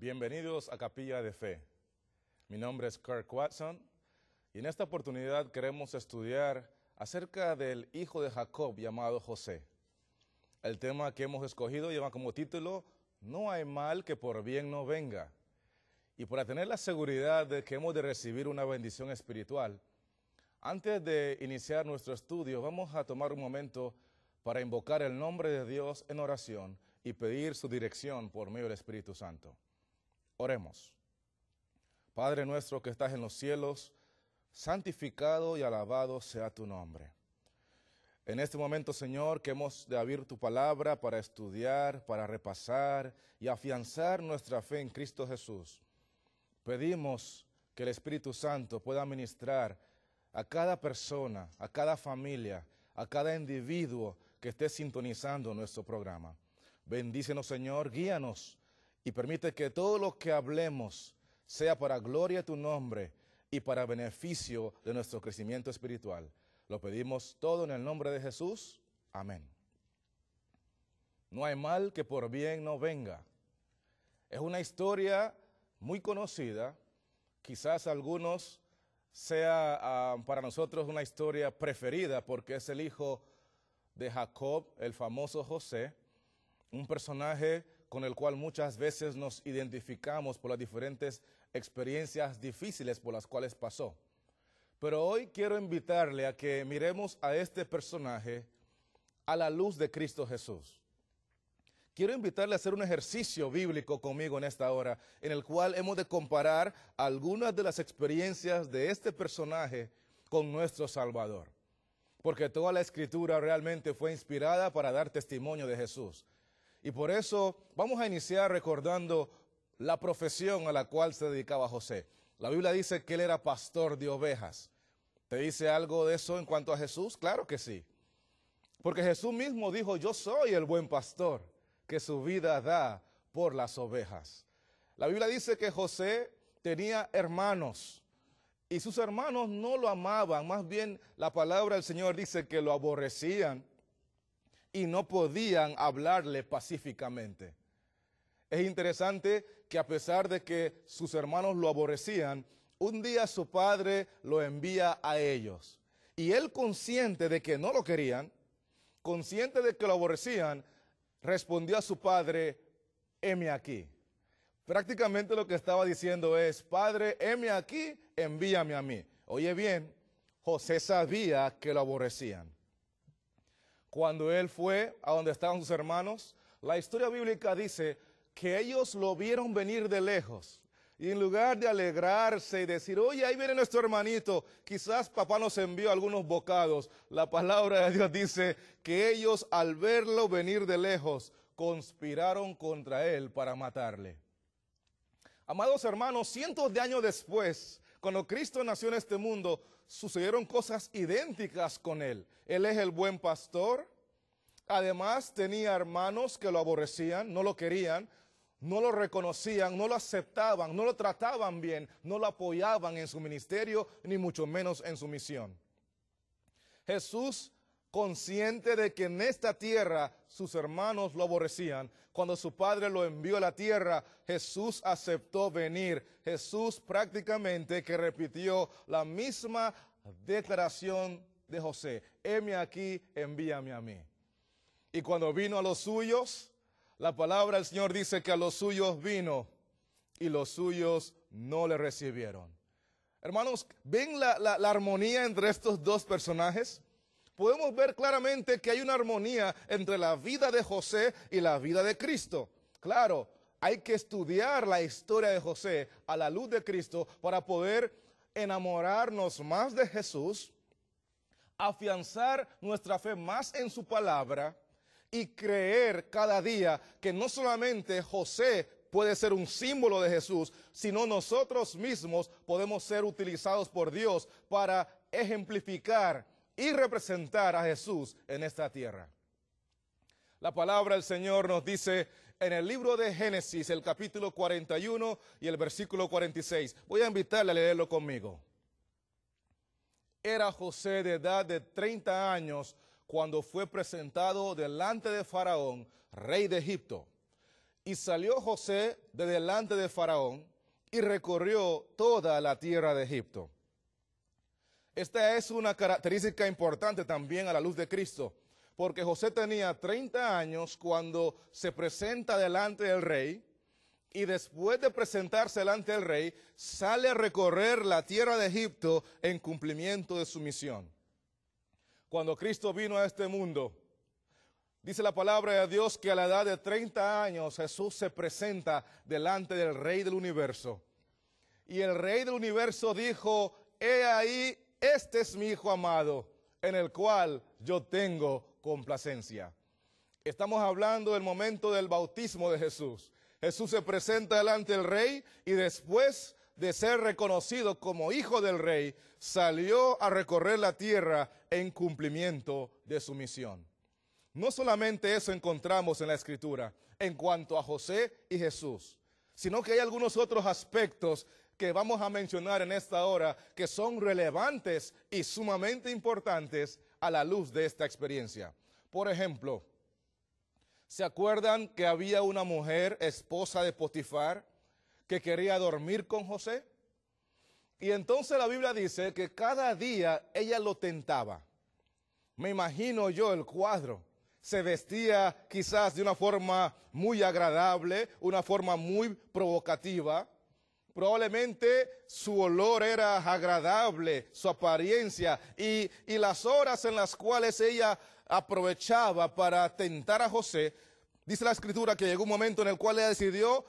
Bienvenidos a Capilla de Fe. Mi nombre es Kirk Watson y en esta oportunidad queremos estudiar acerca del hijo de Jacob llamado José. El tema que hemos escogido lleva como título No hay mal que por bien no venga. Y para tener la seguridad de que hemos de recibir una bendición espiritual, antes de iniciar nuestro estudio vamos a tomar un momento para invocar el nombre de Dios en oración y pedir su dirección por medio del Espíritu Santo. Oremos. Padre nuestro que estás en los cielos, santificado y alabado sea tu nombre. En este momento, Señor, que hemos de abrir tu palabra para estudiar, para repasar y afianzar nuestra fe en Cristo Jesús, pedimos que el Espíritu Santo pueda ministrar a cada persona, a cada familia, a cada individuo que esté sintonizando nuestro programa. Bendícenos, Señor, guíanos y permite que todo lo que hablemos sea para gloria de tu nombre y para beneficio de nuestro crecimiento espiritual. Lo pedimos todo en el nombre de Jesús. Amén. No hay mal que por bien no venga. Es una historia muy conocida. Quizás algunos sea para nosotros una historia preferida porque es el hijo de Jacob, el famoso José, un personaje con el cual muchas veces nos identificamos por las diferentes experiencias difíciles por las cuales pasó. Pero hoy quiero invitarle a que miremos a este personaje a la luz de Cristo Jesús. Quiero invitarle a hacer un ejercicio bíblico conmigo en esta hora, en el cual hemos de comparar algunas de las experiencias de este personaje con nuestro Salvador. Porque toda la Escritura realmente fue inspirada para dar testimonio de Jesús. Y por eso vamos a iniciar recordando la profesión a la cual se dedicaba José. La Biblia dice que él era pastor de ovejas. ¿Te dice algo de eso en cuanto a Jesús? Claro que sí. Porque Jesús mismo dijo, yo soy el buen pastor que su vida da por las ovejas. La Biblia dice que José tenía hermanos y sus hermanos no lo amaban. Más bien la palabra del Señor dice que lo aborrecían y no podían hablarle pacíficamente. Es interesante que a pesar de que sus hermanos lo aborrecían, un día su padre lo envía a ellos. Y él, consciente de que no lo querían, consciente de que lo aborrecían, respondió a su padre, heme aquí. Prácticamente lo que estaba diciendo es, Padre, heme aquí, envíame a mí. Oye bien, José sabía que lo aborrecían. Cuando él fue a donde estaban sus hermanos, la historia bíblica dice que ellos lo vieron venir de lejos. Y en lugar de alegrarse y decir, oye, ahí viene nuestro hermanito, quizás papá nos envió algunos bocados, la palabra de Dios dice que ellos al verlo venir de lejos, conspiraron contra él para matarle. Amados hermanos, cientos de años después, cuando Cristo nació en este mundo, sucedieron cosas idénticas con él. Él es el buen pastor. Además, tenía hermanos que lo aborrecían, no lo querían, no lo reconocían, no lo aceptaban, no lo trataban bien, no lo apoyaban en su ministerio, ni mucho menos en su misión. Jesús, consciente de que en esta tierra sus hermanos lo aborrecían, cuando su padre lo envió a la tierra, Jesús aceptó venir. Jesús prácticamente que repitió la misma declaración de José, heme aquí, envíame a mí. Y cuando vino a los suyos, la palabra del Señor dice que a los suyos vino y los suyos no le recibieron. Hermanos, ¿ven la armonía entre estos dos personajes? Podemos ver claramente que hay una armonía entre la vida de José y la vida de Cristo. Claro, hay que estudiar la historia de José a la luz de Cristo para poder enamorarnos más de Jesús, afianzar nuestra fe más en su palabra y creer cada día que no solamente José puede ser un símbolo de Jesús, sino nosotros mismos podemos ser utilizados por Dios para ejemplificar y representar a Jesús en esta tierra. La palabra del Señor nos dice en el libro de Génesis, el capítulo 41 y el versículo 46. Voy a invitarle a leerlo conmigo. Era José de edad de 30 años cuando fue presentado delante de Faraón, rey de Egipto. Y salió José de delante de Faraón y recorrió toda la tierra de Egipto. Esta es una característica importante también a la luz de Cristo, porque José tenía 30 años cuando se presenta delante del rey, y después de presentarse delante del rey, sale a recorrer la tierra de Egipto en cumplimiento de su misión. Cuando Cristo vino a este mundo, dice la palabra de Dios que a la edad de 30 años Jesús se presenta delante del Rey del universo. Y el Rey del universo dijo: he ahí, este es mi Hijo amado, en el cual yo tengo complacencia. Estamos hablando del momento del bautismo de Jesús. Jesús se presenta delante del Rey y después de ser reconocido como Hijo del Rey, salió a recorrer la tierra en cumplimiento de su misión. No solamente eso encontramos en la Escritura en cuanto a José y Jesús, sino que hay algunos otros aspectos que vamos a mencionar en esta hora que son relevantes y sumamente importantes a la luz de esta experiencia. Por ejemplo, ¿se acuerdan que había una mujer, esposa de Potifar, que quería dormir con José? Y entonces la Biblia dice que cada día ella lo tentaba. Me imagino yo el cuadro. Se vestía quizás de una forma muy agradable, una forma muy provocativa. Probablemente su olor era agradable, su apariencia y las horas en las cuales ella aprovechaba para tentar a José. Dice la Escritura que llegó un momento en el cual ella decidió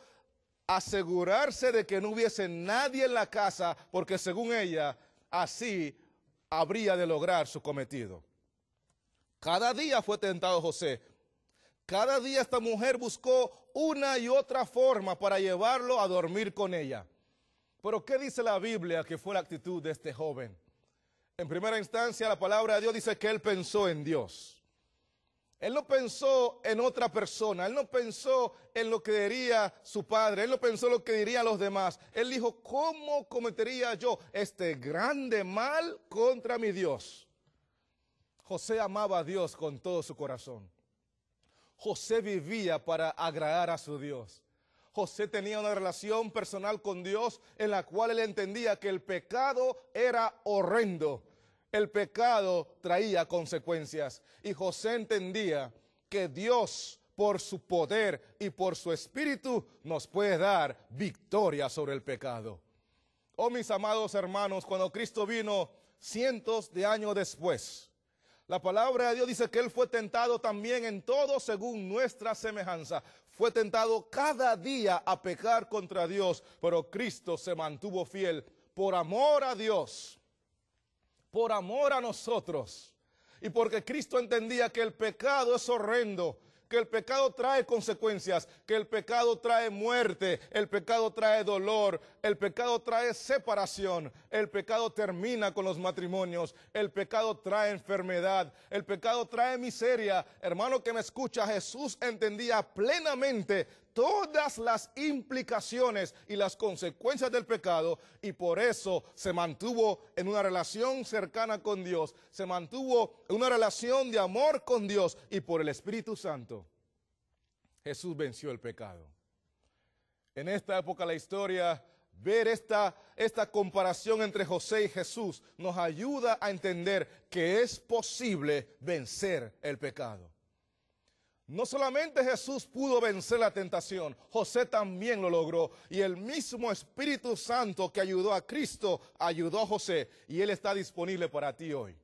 asegurarse de que no hubiese nadie en la casa, porque según ella, así habría de lograr su cometido. Cada día fue tentado José. Cada día esta mujer buscó una y otra forma para llevarlo a dormir con ella. Pero ¿qué dice la Biblia que fue la actitud de este joven? En primera instancia, la palabra de Dios dice que él pensó en Dios. Él no pensó en otra persona, él no pensó en lo que diría su padre, él no pensó en lo que dirían los demás. Él dijo: ¿cómo cometería yo este grande mal contra mi Dios? José amaba a Dios con todo su corazón. José vivía para agradar a su Dios. José tenía una relación personal con Dios en la cual él entendía que el pecado era horrendo. El pecado traía consecuencias. Y José entendía que Dios, por su poder y por su espíritu, nos puede dar victoria sobre el pecado. Oh, mis amados hermanos, cuando Cristo vino cientos de años después, la palabra de Dios dice que Él fue tentado también en todo según nuestra semejanza. Fue tentado cada día a pecar contra Dios, pero Cristo se mantuvo fiel por amor a Dios, por amor a nosotros. Y porque Cristo entendía que el pecado es horrendo, que el pecado trae consecuencias, que el pecado trae muerte, el pecado trae dolor, el pecado trae separación, el pecado termina con los matrimonios, el pecado trae enfermedad, el pecado trae miseria. Hermano que me escucha, Jesús entendía plenamente todas las implicaciones y las consecuencias del pecado, y por eso se mantuvo en una relación cercana con Dios, se mantuvo en una relación de amor con Dios, y por el Espíritu Santo Jesús venció el pecado. En esta época de la historia, ver esta comparación entre José y Jesús nos ayuda a entender que es posible vencer el pecado. No solamente Jesús pudo vencer la tentación, José también lo logró. Y el mismo Espíritu Santo que ayudó a Cristo, ayudó a José. Y Él está disponible para ti hoy.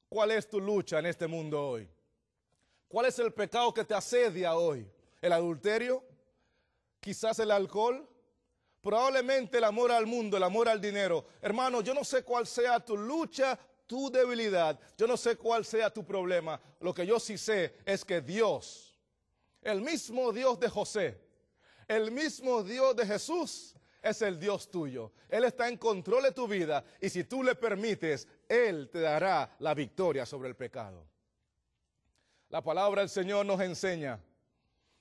¿Cuál es tu lucha en este mundo hoy? ¿Cuál es el pecado que te asedia hoy? ¿El adulterio? ¿Quizás el alcohol? Probablemente el amor al mundo, el amor al dinero. Hermano, yo no sé cuál sea tu lucha, tu debilidad, yo no sé cuál sea tu problema. Lo que yo sí sé es que Dios, el mismo Dios de José, el mismo Dios de Jesús, es el Dios tuyo. Él está en control de tu vida, y si tú le permites, Él te dará la victoria sobre el pecado. La palabra del Señor nos enseña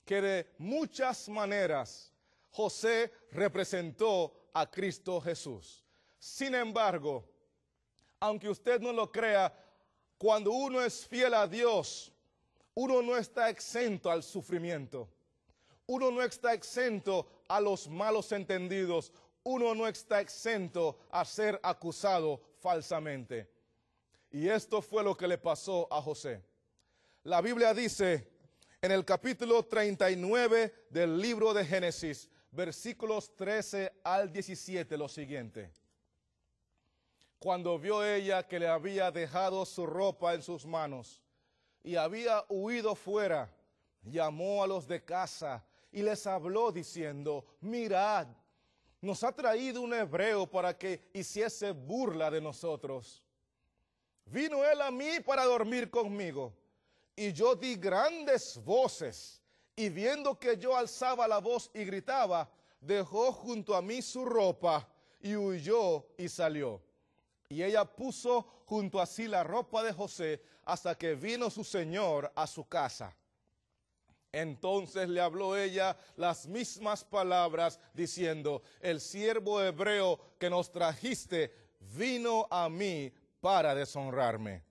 que de muchas maneras José representó a Cristo Jesús. Sin embargo, aunque usted no lo crea, cuando uno es fiel a Dios, uno no está exento al sufrimiento. Uno no está exento a los malos entendidos. Uno no está exento a ser acusado falsamente. Y esto fue lo que le pasó a José. La Biblia dice en el capítulo 39 del libro de Génesis, versículos 13 al 17, lo siguiente. Cuando vio ella que le había dejado su ropa en sus manos y había huido fuera, llamó a los de casa y les habló diciendo, mirad, nos ha traído un hebreo para que hiciese burla de nosotros. Vino él a mí para dormir conmigo, y yo di grandes voces, y viendo que yo alzaba la voz y gritaba, dejó junto a mí su ropa, y huyó y salió. Y ella puso junto a sí la ropa de José, hasta que vino su señor a su casa. Entonces le habló ella las mismas palabras, diciendo, el siervo hebreo que nos trajiste vino a mí para deshonrarme.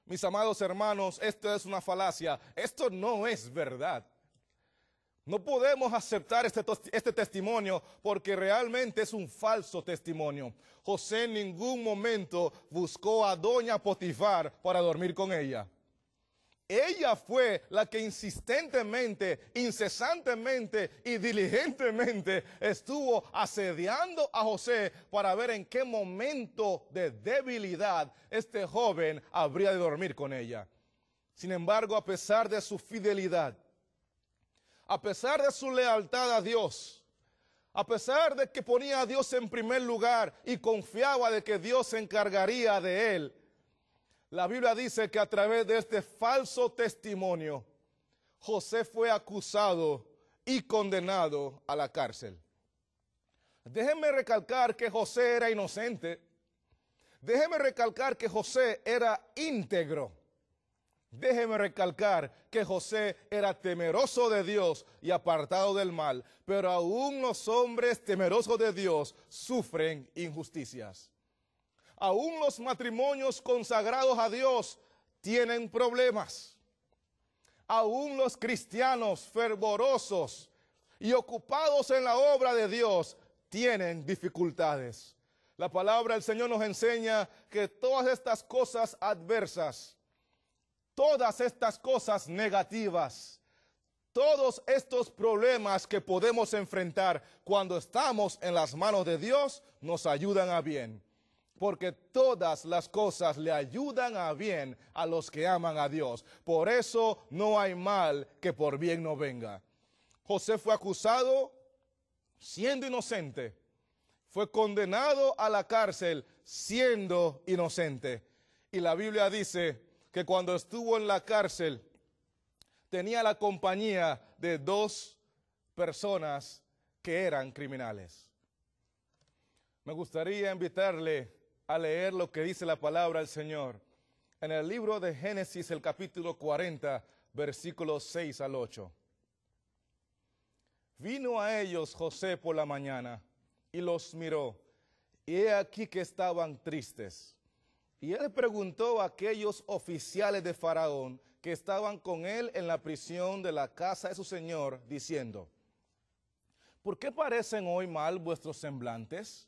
Mis amados hermanos, esto es una falacia, esto no es verdad. No podemos aceptar este testimonio porque realmente es un falso testimonio. José en ningún momento buscó a doña Potifar para dormir con ella. Ella fue la que insistentemente, incesantemente y diligentemente estuvo asediando a José para ver en qué momento de debilidad este joven habría de dormir con ella. Sin embargo, a pesar de su fidelidad, a pesar de su lealtad a Dios, a pesar de que ponía a Dios en primer lugar y confiaba de que Dios se encargaría de él, la Biblia dice que a través de este falso testimonio, José fue acusado y condenado a la cárcel. Déjenme recalcar que José era inocente. Déjenme recalcar que José era íntegro. Déjenme recalcar que José era temeroso de Dios y apartado del mal. Pero aún los hombres temerosos de Dios sufren injusticias. Aún los matrimonios consagrados a Dios tienen problemas. Aún los cristianos fervorosos y ocupados en la obra de Dios tienen dificultades. La palabra del Señor nos enseña que todas estas cosas adversas, todas estas cosas negativas, todos estos problemas que podemos enfrentar cuando estamos en las manos de Dios nos ayudan a bien. Porque todas las cosas le ayudan a bien a los que aman a Dios. Por eso no hay mal que por bien no venga. José fue acusado siendo inocente. Fue condenado a la cárcel siendo inocente. Y la Biblia dice que cuando estuvo en la cárcel tenía la compañía de dos personas que eran criminales. Me gustaría invitarle a leer lo que dice la palabra del Señor en el libro de Génesis, el capítulo 40, versículos 6 al 8. Vino a ellos José por la mañana y los miró, y he aquí que estaban tristes. Y él preguntó a aquellos oficiales de Faraón que estaban con él en la prisión de la casa de su señor, diciendo, ¿por qué parecen hoy mal vuestros semblantes?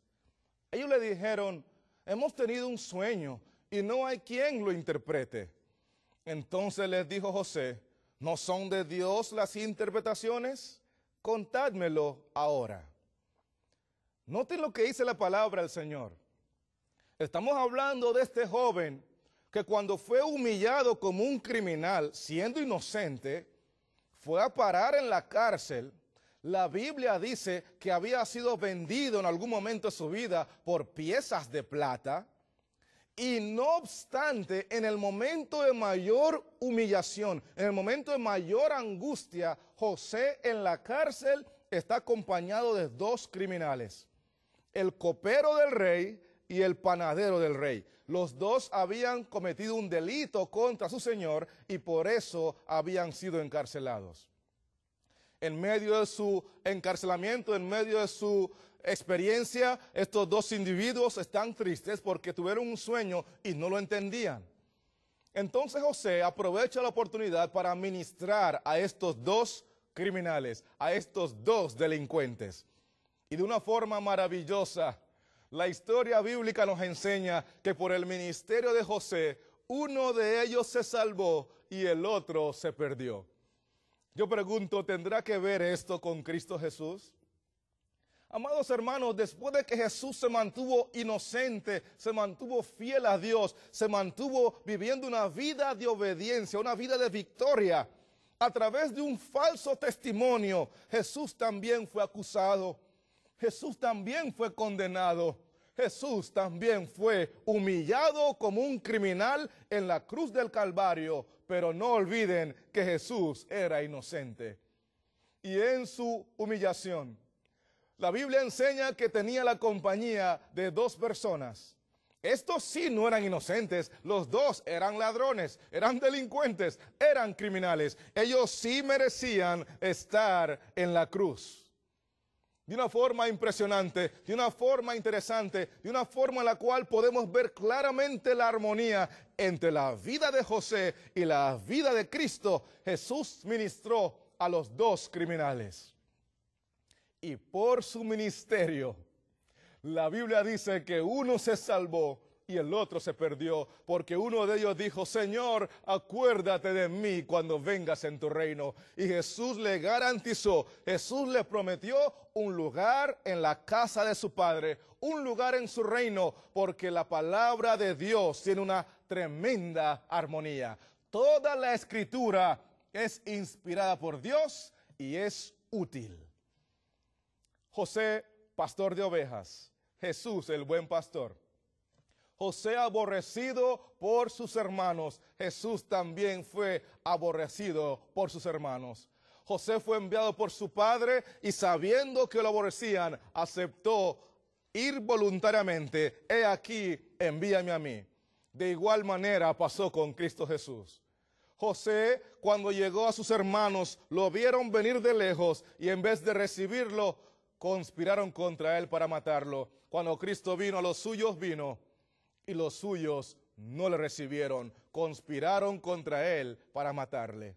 Ellos le dijeron, hemos tenido un sueño y no hay quien lo interprete. Entonces les dijo José, ¿no son de Dios las interpretaciones? Contádmelo ahora. Noten lo que dice la palabra del Señor. Estamos hablando de este joven que cuando fue humillado como un criminal, siendo inocente, fue a parar en la cárcel. La Biblia dice que había sido vendido en algún momento de su vida por piezas de plata. Y no obstante, en el momento de mayor humillación, en el momento de mayor angustia, José en la cárcel está acompañado de dos criminales. El copero del rey y el panadero del rey. Los dos habían cometido un delito contra su señor y por eso habían sido encarcelados. En medio de su encarcelamiento, en medio de su experiencia, estos dos individuos están tristes porque tuvieron un sueño y no lo entendían. Entonces José aprovecha la oportunidad para ministrar a estos dos criminales, a estos dos delincuentes. Y de una forma maravillosa, la historia bíblica nos enseña que por el ministerio de José, uno de ellos se salvó y el otro se perdió. Yo pregunto, ¿tendrá que ver esto con Cristo Jesús? Amados hermanos, después de que Jesús se mantuvo inocente, se mantuvo fiel a Dios, se mantuvo viviendo una vida de obediencia, una vida de victoria, a través de un falso testimonio, Jesús también fue acusado, Jesús también fue condenado, Jesús también fue humillado como un criminal en la cruz del Calvario, pero no olviden que Jesús era inocente. Y en su humillación, la Biblia enseña que tenía la compañía de dos personas. Estos sí no eran inocentes, los dos eran ladrones, eran delincuentes, eran criminales. Ellos sí merecían estar en la cruz. De una forma impresionante, de una forma interesante, de una forma en la cual podemos ver claramente la armonía entre la vida de José y la vida de Cristo. Jesús ministró a los dos criminales. Y por su ministerio, la Biblia dice que uno se salvó y el otro se perdió, porque uno de ellos dijo, Señor, acuérdate de mí cuando vengas en tu reino. Y Jesús le garantizó, Jesús le prometió un lugar en la casa de su Padre, un lugar en su reino, porque la palabra de Dios tiene una tremenda armonía. Toda la Escritura es inspirada por Dios y es útil. José, pastor de ovejas, Jesús, el buen pastor. José aborrecido por sus hermanos, Jesús también fue aborrecido por sus hermanos. José fue enviado por su padre y sabiendo que lo aborrecían, aceptó ir voluntariamente. He aquí, envíame a mí. De igual manera pasó con Cristo Jesús. José, cuando llegó a sus hermanos, lo vieron venir de lejos y en vez de recibirlo, conspiraron contra él para matarlo. Cuando Cristo vino, a los suyos vino y los suyos no le recibieron. Conspiraron contra él para matarle.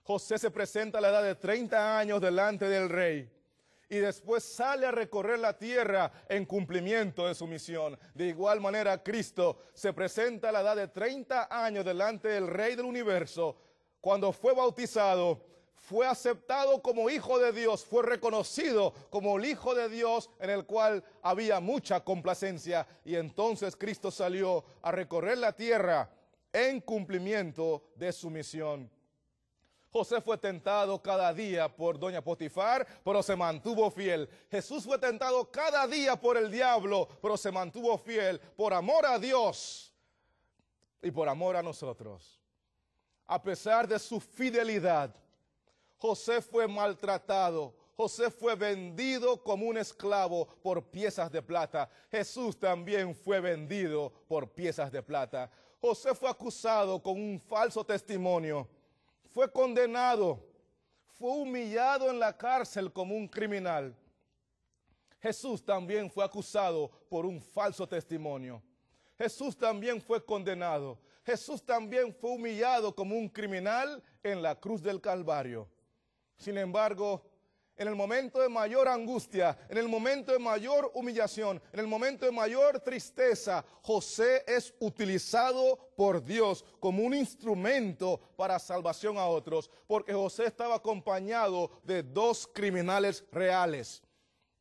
José se presenta a la edad de 30 años delante del rey y después sale a recorrer la tierra en cumplimiento de su misión. De igual manera, Cristo se presenta a la edad de 30 años delante del Rey del universo. Cuando fue bautizado, fue aceptado como hijo de Dios, fue reconocido como el hijo de Dios en el cual había mucha complacencia. Y entonces Cristo salió a recorrer la tierra en cumplimiento de su misión. José fue tentado cada día por doña Potifar, pero se mantuvo fiel. Jesús fue tentado cada día por el diablo, pero se mantuvo fiel por amor a Dios y por amor a nosotros. A pesar de su fidelidad, José fue maltratado, José fue vendido como un esclavo por piezas de plata. Jesús también fue vendido por piezas de plata. José fue acusado con un falso testimonio, fue condenado, fue humillado en la cárcel como un criminal. Jesús también fue acusado por un falso testimonio. Jesús también fue condenado. Jesús también fue humillado como un criminal en la cruz del Calvario. Sin embargo, en el momento de mayor angustia, en el momento de mayor humillación, en el momento de mayor tristeza, José es utilizado por Dios como un instrumento para salvación a otros, porque José estaba acompañado de dos criminales reales,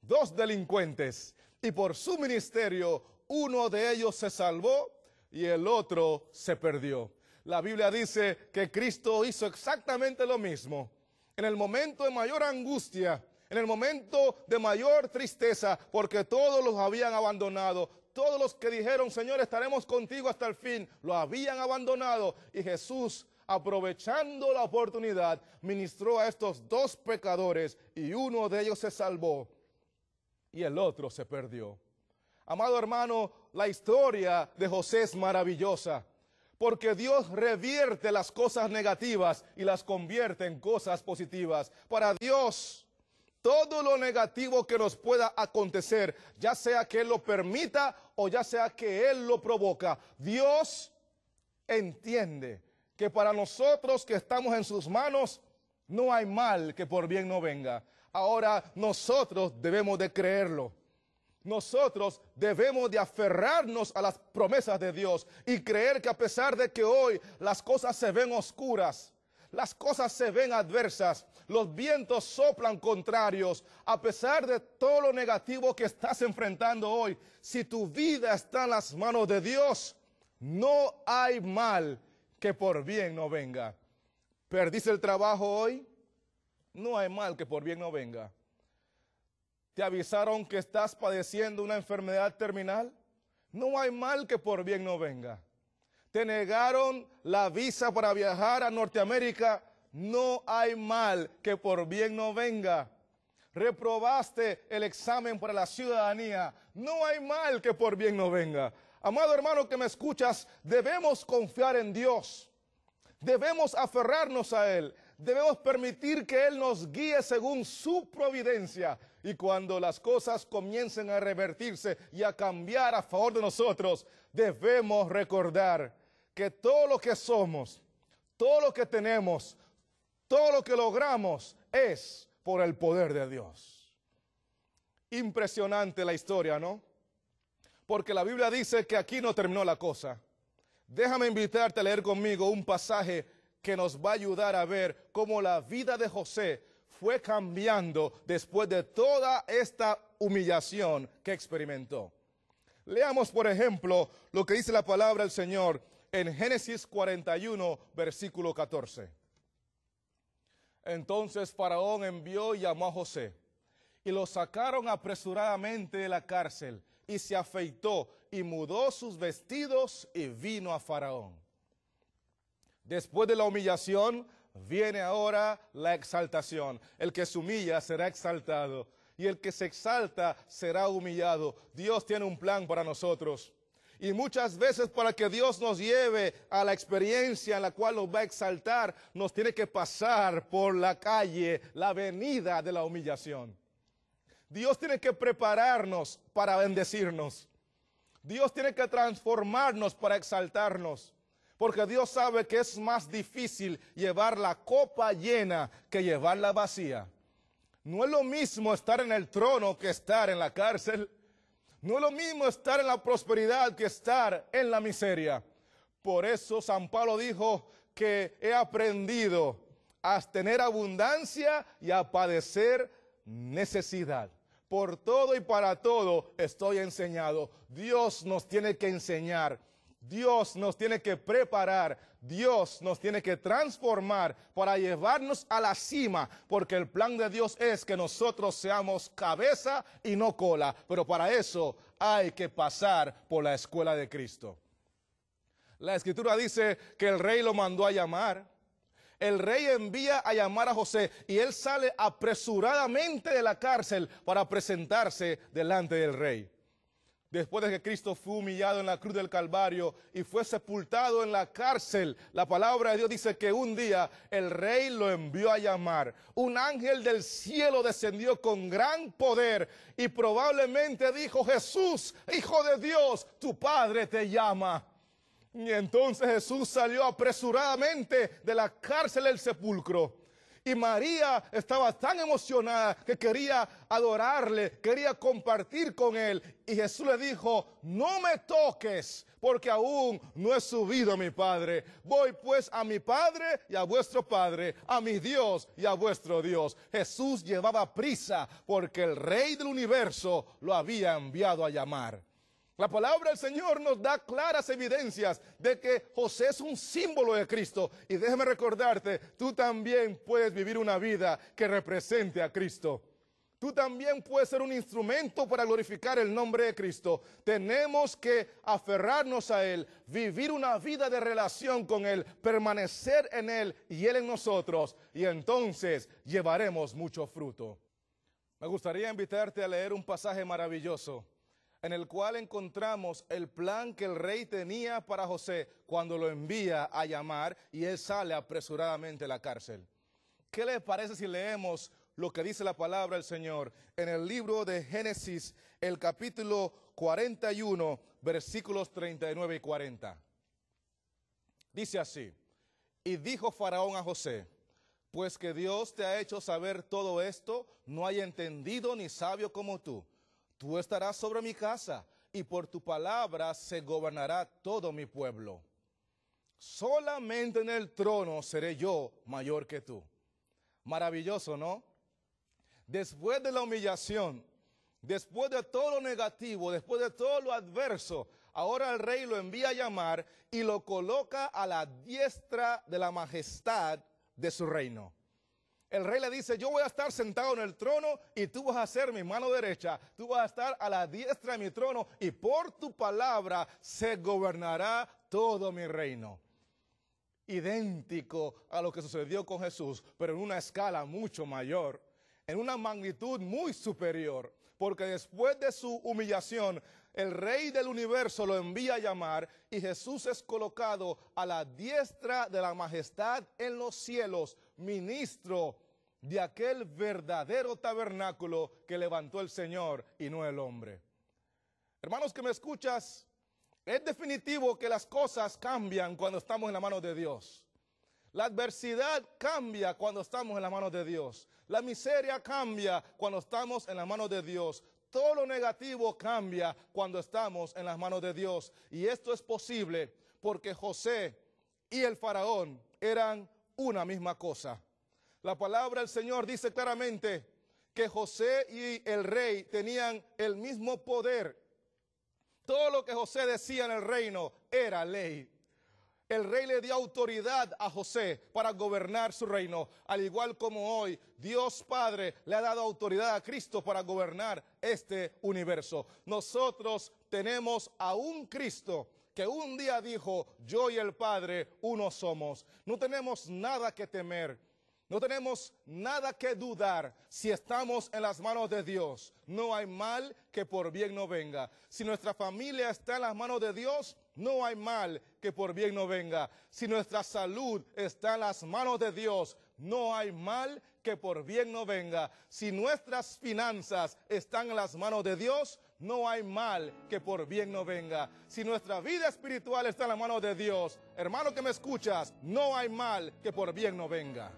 dos delincuentes, y por su ministerio uno de ellos se salvó y el otro se perdió. La Biblia dice que Cristo hizo exactamente lo mismo. En el momento de mayor angustia, en el momento de mayor tristeza, porque todos los habían abandonado, todos los que dijeron, Señor, estaremos contigo hasta el fin, lo habían abandonado. Y Jesús, aprovechando la oportunidad, ministró a estos dos pecadores y uno de ellos se salvó y el otro se perdió. Amado hermano, la historia de José es maravillosa, porque Dios revierte las cosas negativas y las convierte en cosas positivas. Para Dios, todo lo negativo que nos pueda acontecer, ya sea que Él lo permita o ya sea que Él lo provoca, Dios entiende que para nosotros que estamos en sus manos, No hay mal que por bien no venga. Ahora nosotros debemos de creerlo. Nosotros debemos de aferrarnos a las promesas de Dios y creer que a pesar de que hoy las cosas se ven oscuras, las cosas se ven adversas, los vientos soplan contrarios, a pesar de todo lo negativo que estás enfrentando hoy, si tu vida está en las manos de Dios, no hay mal que por bien no venga. ¿Perdiste el trabajo hoy? No hay mal que por bien no venga. ¿Te avisaron que estás padeciendo una enfermedad terminal? No hay mal que por bien no venga. ¿Te negaron la visa para viajar a Norteamérica? No hay mal que por bien no venga. ¿Reprobaste el examen para la ciudadanía? No hay mal que por bien no venga. Amado hermano que me escuchas, debemos confiar en Dios. Debemos aferrarnos a Él. Debemos permitir que Él nos guíe según su providencia. Y cuando las cosas comiencen a revertirse y a cambiar a favor de nosotros, debemos recordar que todo lo que somos, todo lo que tenemos, todo lo que logramos es por el poder de Dios. Impresionante la historia, ¿no? Porque la Biblia dice que aquí no terminó la cosa. Déjame invitarte a leer conmigo un pasaje que nos va a ayudar a ver cómo la vida de José fue cambiando después de toda esta humillación que experimentó. Leamos, por ejemplo, lo que dice la palabra del Señor en Génesis 41, versículo 14. Entonces Faraón envió y llamó a José, y lo sacaron apresuradamente de la cárcel, y se afeitó, y mudó sus vestidos, y vino a Faraón. Después de la humillación, viene ahora la exaltación. El que se humilla será exaltado, y el que se exalta será humillado. Dios tiene un plan para nosotros. Y muchas veces para que Dios nos lleve a la experiencia en la cual nos va a exaltar, nos tiene que pasar por la calle, la avenida de la humillación. Dios tiene que prepararnos para bendecirnos. Dios tiene que transformarnos para exaltarnos. Porque Dios sabe que es más difícil llevar la copa llena que llevarla vacía. No es lo mismo estar en el trono que estar en la cárcel. No es lo mismo estar en la prosperidad que estar en la miseria. Por eso San Pablo dijo que he aprendido a tener abundancia y a padecer necesidad. Por todo y para todo estoy enseñado. Dios nos tiene que enseñar. Dios nos tiene que preparar, Dios nos tiene que transformar para llevarnos a la cima, porque el plan de Dios es que nosotros seamos cabeza y no cola, pero para eso hay que pasar por la escuela de Cristo. La Escritura dice que el rey lo mandó a llamar. El rey envía a llamar a José y él sale apresuradamente de la cárcel para presentarse delante del rey. Después de que Cristo fue humillado en la cruz del Calvario y fue sepultado en la cárcel, la palabra de Dios dice que un día el rey lo envió a llamar. Un ángel del cielo descendió con gran poder y probablemente dijo: Jesús, Hijo de Dios, tu Padre te llama. Y entonces Jesús salió apresuradamente de la cárcel del sepulcro. Y María estaba tan emocionada que quería adorarle, quería compartir con él. Y Jesús le dijo: no me toques, porque aún no he subido a mi Padre. Voy pues a mi Padre y a vuestro Padre, a mi Dios y a vuestro Dios. Jesús llevaba prisa porque el Rey del universo lo había enviado a llamar. La palabra del Señor nos da claras evidencias de que José es un símbolo de Cristo. Y déjame recordarte, tú también puedes vivir una vida que represente a Cristo. Tú también puedes ser un instrumento para glorificar el nombre de Cristo. Tenemos que aferrarnos a Él, vivir una vida de relación con Él, permanecer en Él y Él en nosotros. Y entonces llevaremos mucho fruto. Me gustaría invitarte a leer un pasaje maravilloso en el cual encontramos el plan que el rey tenía para José cuando lo envía a llamar y él sale apresuradamente de la cárcel. ¿Qué les parece si leemos lo que dice la palabra del Señor en el libro de Génesis, el capítulo 41, versículos 39 y 40? Dice así: y dijo Faraón a José: Pues que Dios te ha hecho saber todo esto, no hay entendido ni sabio como tú. Tú estarás sobre mi casa, y por tu palabra se gobernará todo mi pueblo. Solamente en el trono seré yo mayor que tú. Maravilloso, ¿no? Después de la humillación, después de todo lo negativo, después de todo lo adverso, ahora el rey lo envía a llamar y lo coloca a la diestra de la majestad de su reino. El rey le dice, yo voy a estar sentado en el trono y tú vas a ser mi mano derecha. Tú vas a estar a la diestra de mi trono y por tu palabra se gobernará todo mi reino. Idéntico a lo que sucedió con Jesús, pero en una escala mucho mayor, en una magnitud muy superior, porque después de su humillación, el Rey del universo lo envía a llamar y Jesús es colocado a la diestra de la majestad en los cielos, ministro de aquel verdadero tabernáculo que levantó el Señor y no el hombre. Hermanos que me escuchas, es definitivo que las cosas cambian cuando estamos en la mano de Dios. La adversidad cambia cuando estamos en las manos de Dios. La miseria cambia cuando estamos en las manos de Dios. Todo lo negativo cambia cuando estamos en las manos de Dios. Y esto es posible porque José y el faraón eran una misma cosa. La palabra del Señor dice claramente que José y el rey tenían el mismo poder. Todo lo que José decía en el reino era ley. El rey le dio autoridad a José para gobernar su reino, al igual como hoy Dios Padre le ha dado autoridad a Cristo para gobernar este universo. Nosotros tenemos a un Cristo que un día dijo, yo y el Padre uno somos. No tenemos nada que temer. No tenemos nada que dudar si estamos en las manos de Dios. No hay mal que por bien no venga. Si nuestra familia está en las manos de Dios, no hay mal que por bien no venga. Si nuestra salud está en las manos de Dios, no hay mal que por bien no venga. Si nuestras finanzas están en las manos de Dios, no hay mal que por bien no venga. Si nuestra vida espiritual está en las manos de Dios, hermano que me escuchas, no hay mal que por bien no venga.